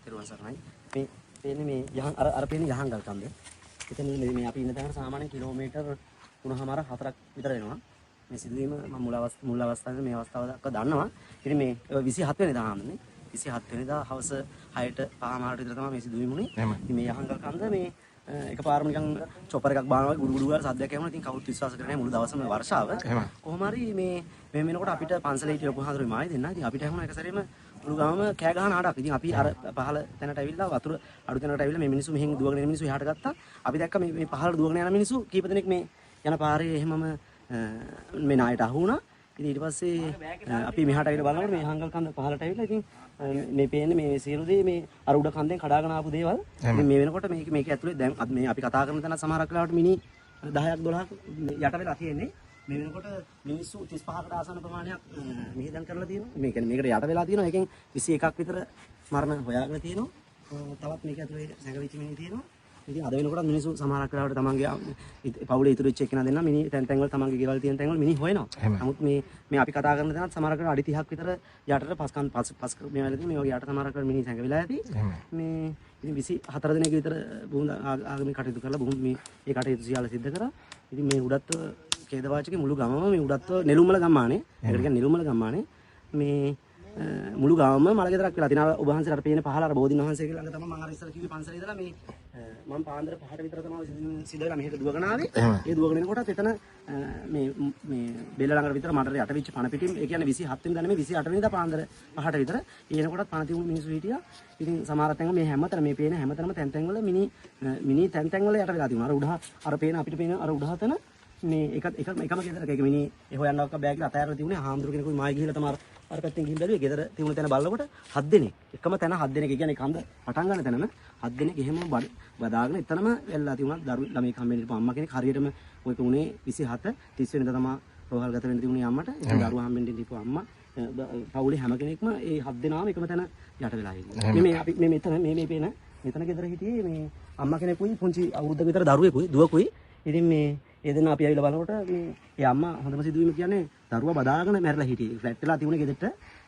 පෙරවන් සරණයි. මේ පේන්නේ මේ යහන් අර පේන්නේ යහංගල් කන්ද. එතන මේ අපි ඉන්න තැනට සාමාන්‍යයෙන් කිලෝමීටර් 3.5-4ක් විතර එනවා. මේ සිදුවීම මම මුල් අවස්ථාවේ මේ අවස්ථාව දක්වා දන්නවා. ඉතින් මේ 27 වෙනිදා ආන්නේ. 27 වෙනිදා හවස 6ට 5:00 විතර තමයි මේ සිදුවීම උනේ. ඉතින් මේ යහංගල් කන්ද මේ එකපාරම නිකන් චොපර් එකක් බානවා වගේ ගුඩු ගාලා සද්දයක් ඇහුණා. ඉතින් කවුරුත් විශ්වාස කරන්නේ නැහැ මුළු දවසම වර්ෂාව. කොහොම හරි මේ වෙනකොට අපිට පන්සලේ හිටිය ලොකු හඳුරුයි මායි දෙන්නා. ඉතින් අපිට ඇහුණා එක සැරේම මුළු ගාම කෑ ගහන ආඩක්. ඉතින් අපි අර පහළ තැනට ඇවිල්ලා වතුර අඩු තැනකට ඇවිල්ලා මේ මිනිස්සු මෙහෙන් දුවගෙන එන මිනිස්සු එහාට ගත්තා. අපි දැක්ක මේ පහළට දුවගෙන යන මිනිස්සු කීප දෙනෙක් මේ යන පාරේ එහෙමම මේ නායට අහු වුණා. ඉතින් ඊට පස්සේ අපි මෙහාට ඇවිල්ලා බලනකොට මේ හංගල් කන්ද පහළට ඇවිල්ලා ඉතින් මේ පේන්නේ මේ සියලු දේ මේ අර උඩ කන්දෙන් කඩාගෙන ආපු දේවල්. ඉතින් මේ වෙනකොට මේක ඇතුලේ දැන් මේ අපි කතා කරන තැන සමහරක් වෙලාවට මිනි 10ක් 12ක් යට වෙලා තියෙන්නේ. මේ වෙනකොට මිනිස්සු 35කට ආසන්න ප්‍රමාණයක් මිහිදන් කරලා තියෙනවා. මේ කියන්නේ මේකට යට වෙලා තියෙනවා. ඒකෙන් 21ක් විතර මරණ හොයාගෙන තියෙනවා. තවත් මේක ඇතුලේ සැඟවිච්ච මිනි තියෙනවා. ඉතින් අද වෙනකොට මිනිස්සු සමහරක් වෙලාවට තමන්ගේ පවුලේ ඉතුරු වෙච්ච එක්කෙනා දෙන්නා මිනි තැන් තැන් වල තමන්ගේ ගෙවල් තියෙන තැන් වල මිනි හොයනවා. නමුත් මේ අපි කතා කරන තැනත් සමහරක් වෙලාවට අඩි 30ක් විතර යටට පස් මේ වලදී මේ වගේ යට සමහරක් වෙලාවට මිනි සැඟවිලා ඇති. මේ ඉතින් 24 දිනක විතර බොහොම ආගමික කටයුතු කරලා බොහොම මේ කටයුතු සියල්ල සිද්ධ කරා. ඉතින් මේ උඩත් කේදවාචකේ මුළු ගමම මේ උඩත් නෙළුම්මල ගම්මානේ. ඒකට කියන්නේ නෙළුම්මල ගම්මානේ. මේ මුළු ගාමම මලගෙදරක් වෙලා තිනා ඔබ වහන්සේලාට පේන පහළ අර බෝධින් වහන්සේගේ ළඟ තමයි මම අර ඉස්සර කිව්වේ පන්සලේ ඉඳලා මේ මම පාන්දර 5ට විතර තමයි සිදුවලා මෙහෙට දුවගෙන ආවේ. ඒ දුවගෙන එනකොටත් එතන මේ බෙල්ල ළඟට විතර මඩර යට වෙච්ච පණ පිටින් ඒ කියන්නේ 27 වෙනිදා නෙමෙයි 28 වෙනිදා පාන්දර 5ට විතර එනකොටත් පණ තියුණු මිනිස්සු හිටියා. ඉතින් සමහර තැන්වල මේ හැමතැන මේ පේන හැමතැනම තැන් තැන් වල මිනි තැන් තැන් වල යට වෙලා තිබුණා. අර උඩහ අර පේන අපිට පේන අර උඩහතන මේ එකම ගෙදරක එක මිනි ඒ හොයන්නවක් බෑ කියලා අතෑරලා තිබුණේ. හාමුදුරු කෙනෙකුයි මායි ගිහිල්ලා තමයි අර පැත්තෙන් ගිහින් බැලුවේ. ගෙදර තිබුණ තැන බලනකොට 7 දෙනෙක් එකම තැන 7 දෙනෙක්. ඒ කියන්නේ කන්ද පටන් ගන්න තැනම 7 දෙනෙක් එහෙම බදාගෙන එතනම වෙල්ලා තිබුණා. දරු ළමයි කම්බෙන් ඉඳපු අම්මා කෙනෙක් හරියටම ඔයක උනේ 27 30 වෙනිදා තමයි රෝහල් ගත වෙන්න තිබුණේ අම්මට. ඉතින් දරුවා හම්බෙන් ඉඳපු අම්මා පවුලේ හැම කෙනෙක්ම ඒ 7 දෙනාම එකම තැන යට වෙලා ඉන්නේ. මේ අපි මේ මෙතන මේ පේන මෙතන ගෙදර හිටියේ මේ අම්මා කෙනෙකුයි පුංචි අවුරුද්දක විතර දරුවෙකුයි දුවකුයි. ඉතින් මේ ඒ දෙන්න අපි ආවිලා බලනකොට මේ ඒ අම්මා හොඳම සිදුවීම කියන්නේ දරුවා බදාගෙන මැරලා හිටියේ. ෆ්ලැට් වෙලා තිබුණේ ගෙදරට.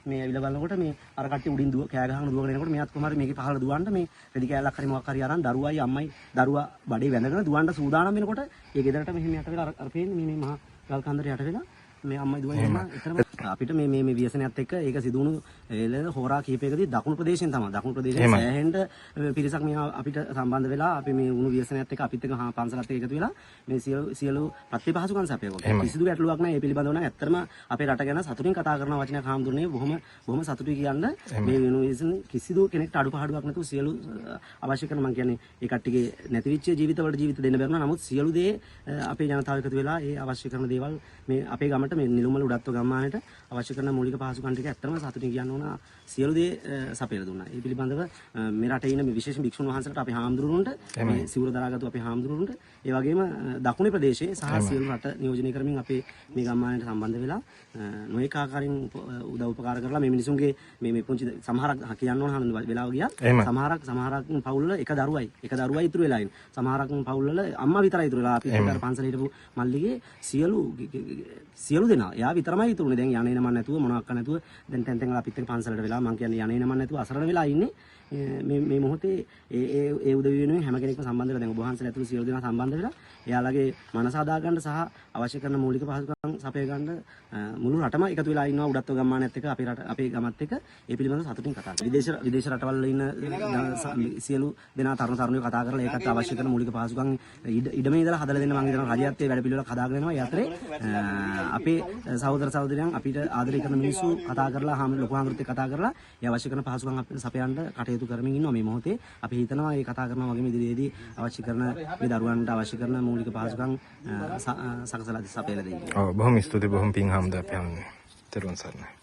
මේ ආවිලා බලනකොට මේ අර කට්ටිය උඩින් කෑ ගහගෙන දුවගෙන එනකොට මෙයාත් කොහමද මේකේ පහළ දුවන්න මේ රෙදි කෑල්ලක් හරි මොකක් හරි අරන් දරුවයි අම්මයි දරුවා බඩේ වැඳගෙන දුවන්න සූදානම් වෙනකොට ඒ ගෙදරට මෙහෙම යට වෙලා අර පේන්නේ මේ මහා ගල් කන්දර යට වෙලා මේ අම්මයි දුවන්නේ එතනම අපිට මේ ව්‍යසනයත් එක්ක ඒක සිදුණු හෝරා කීපයකදී දකුණු ප්‍රදේශයෙන් තමයි දකුණු ප්‍රදේශයෙන් සෑහෙන්න පිරිසක් මේ අපිට සම්බන්ධ වෙලා අපි මේ වුණු ව්‍යසනයත් එක්ක අපිත් එක්ක පන්සලත් එක්ක එකතු වෙලා මේ සියලු ප්‍රතිපහසුකම් සැපයවුවා. කිසිදු ගැටලුවක් නැහැ. මේ පිළිබඳව නම් ඇත්තටම අපේ රට ගැන සතුටින් කතා කරන වචනයක් හාමුදුරනේ බොහොම සතුටුයි කියන්න මේ වෙනුවෙන් කිසිදු කෙනෙක්ට අඩුපාඩුවක් නැතුව සියලු අවශ්‍ය කරන මම කියන්නේ ඒ කට්ටියගේ නැතිවිච්ච ජීවිතවලට ජීවිත දෙන්න බැරුණා. නමුත් සියලු දේ අපේ ජනතාව එකතු වෙලා ඒ අවශ්‍ය කරන දේවල් මේ අපේ ගමට මේ නිලුමල උඩත්ව ගම්මානට අවශ්‍ය කරන මූලික පහසුකම් ටික ඇත්තම සතුටින් කියන්න ඕන සියලු දේ සපයලා දුන්නා. ඒ පිළිබඳව මේ රටේ ඉන්න මේ විශේෂ භික්ෂුන් වහන්සේලාට අපේ හාමුදුරුවන්ට මේ සිවුර දරාගත්තු අපේ හාමුදුරුවන්ට ඒ වගේම දකුණේ ප්‍රදේශයේ සහ සියලු රට නියෝජනය කරමින් අපේ මේ ගම්මානට සම්බන්ධ වෙලා නොඑක ආකාරයෙන් උදව් උපකාර කරලා මේ මිනිසුන්ගේ මේ පුංචි සමහරක් කියන්න ඕන හඳුන වෙලාව ගියා. සමහරක් පවුල් වල එක දරුවයි ඉතුරු වෙලා ඉන්නේ. සමහරක් පවුල් වල අම්මා විතරයි ඉතුරු වෙලා. අපි අර පන්සලේ හිටපු මල්ලිගේ සියලු දෙනා එයා විතරමයි ඉතුරුනේ. දැන් යන්නේ නමන් නැතුව මොනවක් නැතුව දැන් තැන් තැන් වල අපිත් එක්ක පන්සලට වෙලා මම කියන්නේ යන්නේ නමන් නැතුව අසරණ වෙලා ඉන්නේ. මේ මොහොතේ ඒ උදවිය වෙනුවෙන් හැම කෙනෙක්ම සම්බන්ධ වෙලා දැන් ඔබ වහන්සේලා ඇතුළු සියලු දෙනා සම්බන්ධ වෙලා එයාලගේ මනස හදා ගන්න සහ අවශ්‍ය කරන මූලික පහසුකම් සපය ගන්න මුළු රටම එකතු වෙලා ඉන්නවා. උඩත්ව ගම්මානයත් එක්ක අපේ ගමත් එක්ක ඒ පිළිබඳව සතුටින් කතා කරනවා. විදේශ රටවල් වල ඉන්න සියලු දෙනා තරුණයෝ කතා කරලා ඒකට අවශ්‍ය කරන මූලික පහසුකම් ඉඩමේ ඉඳලා හදලා දෙන්න මම හිතනවා හරියට ඒ වැඩ පිළිවෙලක් හදාගෙන යනවා. ඒ අතරේ අපේ සහෝදර සහෝදරියන් අපිට ආදරය කරන මිනිස්සු කතා කරලා ලොකු හාමුදුරුවෝ කතා කරලා ඒ අවශ්‍ය කරන පහසුකම් අපිට සපයන්න කටයුතු කරමින් ඉන්නවා. මේ මොහොතේ අපි හිතනවා මේ කතා කරනවා වගේම ඉදිරියේදී අවශ්‍ය කරන මේ දරුවන්ට අවශ්‍ය කරන මූලික පහසුකම් සකසලා සපයලා දෙන්න. ඔව් බොහොම ස්තුතියි බොහොම පිං හාමුදුරුවෝ අපි හම්බුනේ. ත්වන් සරණයි.